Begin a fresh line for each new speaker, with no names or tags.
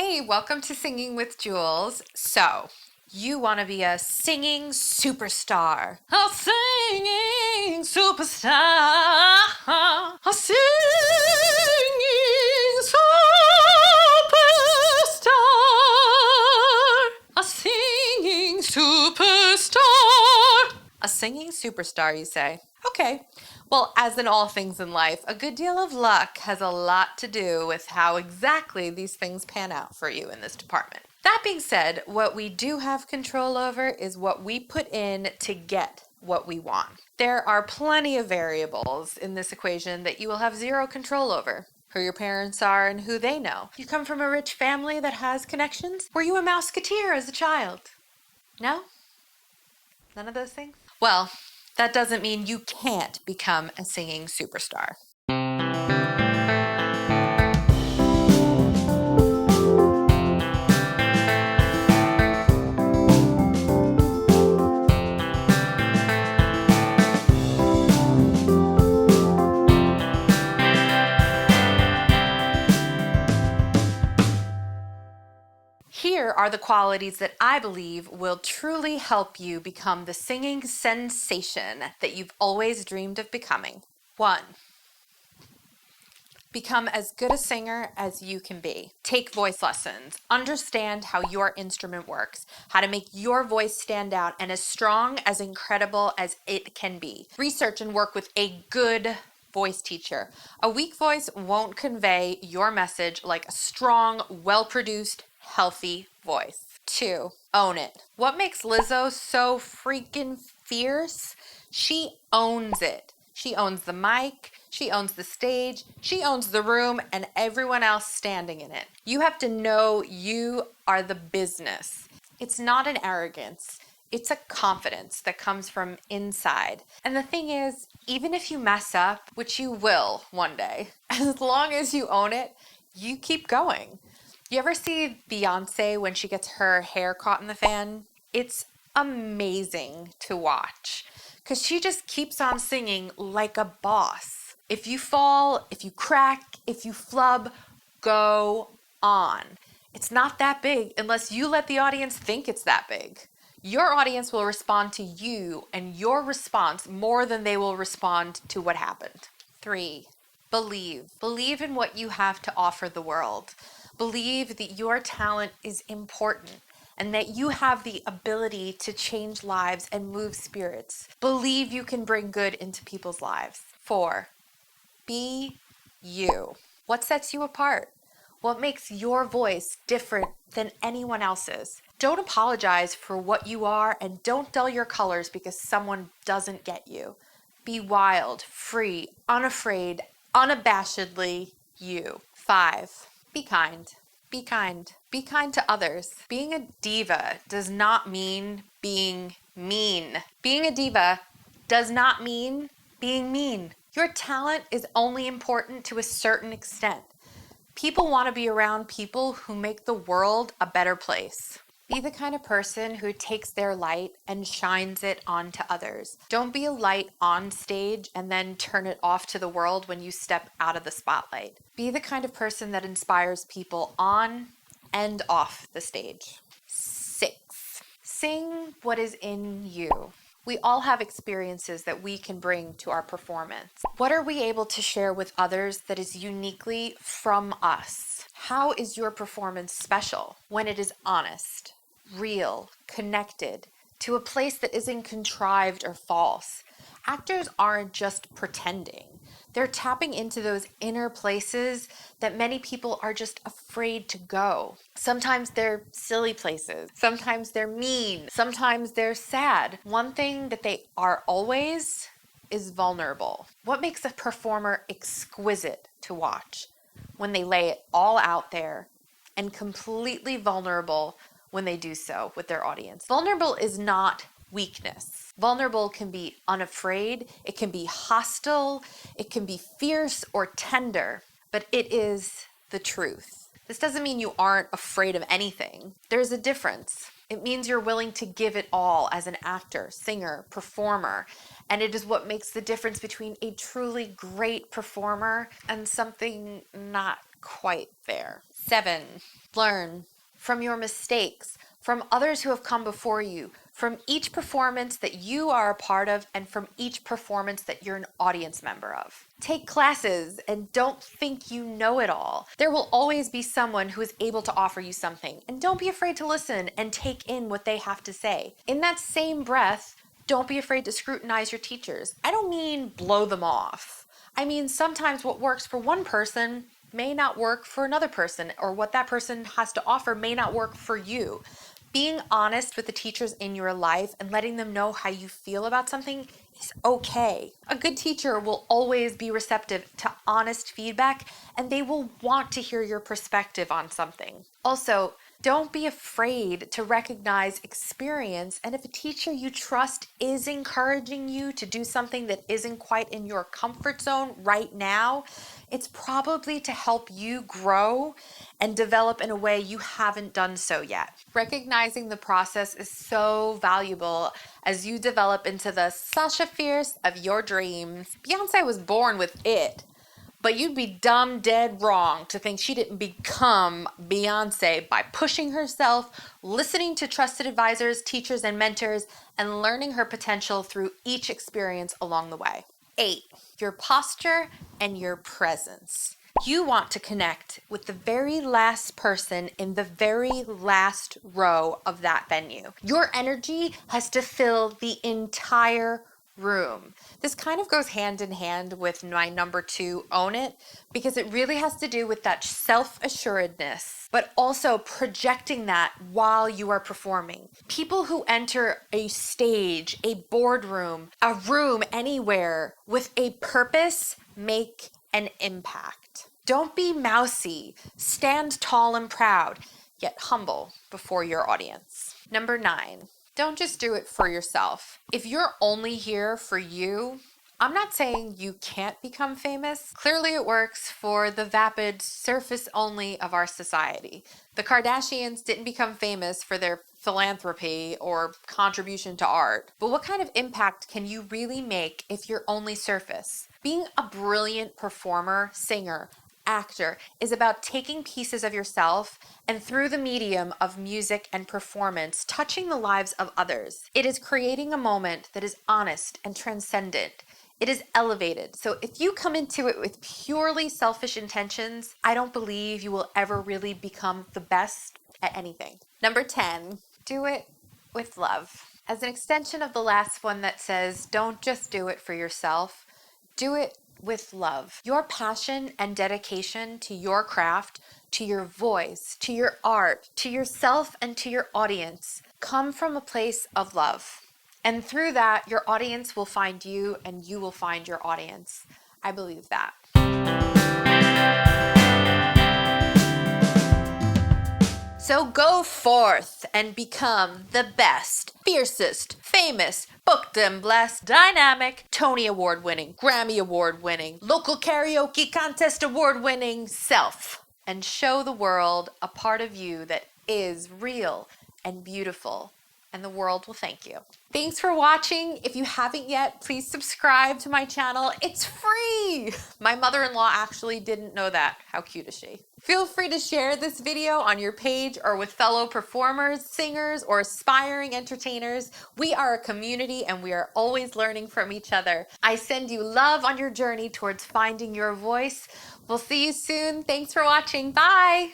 Hey, welcome to Singing with Jules. So, you want to be a singing superstar. A singing superstar. A singing superstar. A singing superstar. A singing superstar, you say? Okay. Well, as in all things in life, a good deal of luck has a lot to do with how exactly these things pan out for you in this department. That being said, what we do have control over is what we put in to get what we want. There are plenty of variables in this equation that you will have zero control over. Who your parents are and who they know. You come from a rich family that has connections? Were you a mouseketeer as a child? No? None of those things? Well, that doesn't mean you can't become a singing superstar. Here are the qualities that I believe will truly help you become the singing sensation that you've always dreamed of becoming. 1. Become as good a singer as you can be. Take voice lessons. Understand how your instrument works, how to make your voice stand out and as strong, as incredible as it can be. Research and work with a good voice teacher. A weak voice won't convey your message like a strong, well-produced, healthy voice. 2. Own it. What makes Lizzo so freaking fierce? She owns it. She owns the mic, she owns the stage, she owns the room, and everyone else standing in it. You have to know you are the business. It's not an arrogance. It's a confidence that comes from inside. And the thing is, even if you mess up, which you will one day, as long as you own it, you keep going. You ever see Beyonce when she gets her hair caught in the fan? It's amazing to watch because she just keeps on singing like a boss. If you fall, if you crack, if you flub, go on. It's not that big unless you let the audience think it's that big. Your audience will respond to you and your response more than they will respond to what happened. 3. Believe. Believe in what you have to offer the world. Believe that your talent is important and that you have the ability to change lives and move spirits. Believe you can bring good into people's lives. 4. Be you. What sets you apart? What makes your voice different than anyone else's? Don't apologize for what you are and don't dull your colors because someone doesn't get you. Be wild, free, unafraid, unabashedly you. 5. Be kind. Be kind. Be kind to others. Being a diva does not mean being mean. Being a diva does not mean being mean. Your talent is only important to a certain extent. People want to be around people who make the world a better place. Be the kind of person who takes their light and shines it onto others. Don't be a light on stage and then turn it off to the world when you step out of the spotlight. Be the kind of person that inspires people on and off the stage. 6. Sing what is in you. We all have experiences that we can bring to our performance. What are we able to share with others that is uniquely from us? How is your performance special when it is honest, real, connected, to a place that isn't contrived or false? Actors aren't just pretending. They're tapping into those inner places that many people are just afraid to go. Sometimes they're silly places. Sometimes they're mean. Sometimes they're sad. One thing that they are always is vulnerable. What makes a performer exquisite to watch? When they lay it all out there and completely vulnerable when they do so with their audience. Vulnerable is not weakness. Vulnerable can be unafraid, it can be hostile, it can be fierce or tender, but it is the truth. This doesn't mean you aren't afraid of anything. There's a difference. It means you're willing to give it all as an actor, singer, performer, and it is what makes the difference between a truly great performer and something not quite there. 7, learn from your mistakes, from others who have come before you, from each performance that you are a part of, and from each performance that you're an audience member of. Take classes and don't think you know it all. There will always be someone who is able to offer you something, and don't be afraid to listen and take in what they have to say. In that same breath, don't be afraid to scrutinize your teachers. I don't mean blow them off. I mean, sometimes what works for one person may not work for another person, or what that person has to offer may not work for you. Being honest with the teachers in your life and letting them know how you feel about something is okay. A good teacher will always be receptive to honest feedback, and they will want to hear your perspective on something. Also, don't be afraid to recognize experience, and if a teacher you trust is encouraging you to do something that isn't quite in your comfort zone right now, it's probably to help you grow and develop in a way you haven't done so yet. Recognizing the process is so valuable as you develop into the Sasha Fierce of your dreams. Beyonce was born with it. But you'd be dumb dead wrong to think she didn't become Beyonce by pushing herself, listening to trusted advisors, teachers, and mentors, and learning her potential through each experience along the way. 8, your posture and your presence. You want to connect with the very last person in the very last row of that venue. Your energy has to fill the entire room. This kind of goes hand in hand with my number 2, own it, because it really has to do with that self-assuredness, but also projecting that while you are performing. People who enter a stage, a boardroom, a room, anywhere with a purpose make an impact. Don't be mousy. Stand tall and proud, yet humble before your audience. Number 9. Don't just do it for yourself. If you're only here for you, I'm not saying you can't become famous. Clearly it works for the vapid surface only of our society. The Kardashians didn't become famous for their philanthropy or contribution to art. But what kind of impact can you really make if you're only surface? Being a brilliant performer, singer, actor is about taking pieces of yourself and through the medium of music and performance, touching the lives of others. It is creating a moment that is honest and transcendent. It is elevated. So if you come into it with purely selfish intentions, I don't believe you will ever really become the best at anything. Number 10, do it with love. As an extension of the last one that says, don't just do it for yourself, do it with love. Your passion and dedication to your craft, to your voice, to your art, to yourself, and to your audience come from a place of love. And through that, your audience will find you and you will find your audience. I believe that. So go forth and become the best, fiercest, famous, booked and blessed, dynamic, Tony Award winning, Grammy Award winning, local karaoke contest award winning self. And show the world a part of you that is real and beautiful. And the world will thank you. Thanks for watching. If you haven't yet, please subscribe to my channel. It's free. My mother-in-law actually didn't know that. How cute is she? Feel free to share this video on your page or with fellow performers, singers, or aspiring entertainers. We are a community and we are always learning from each other. I send you love on your journey towards finding your voice. We'll see you soon. Thanks for watching. Bye.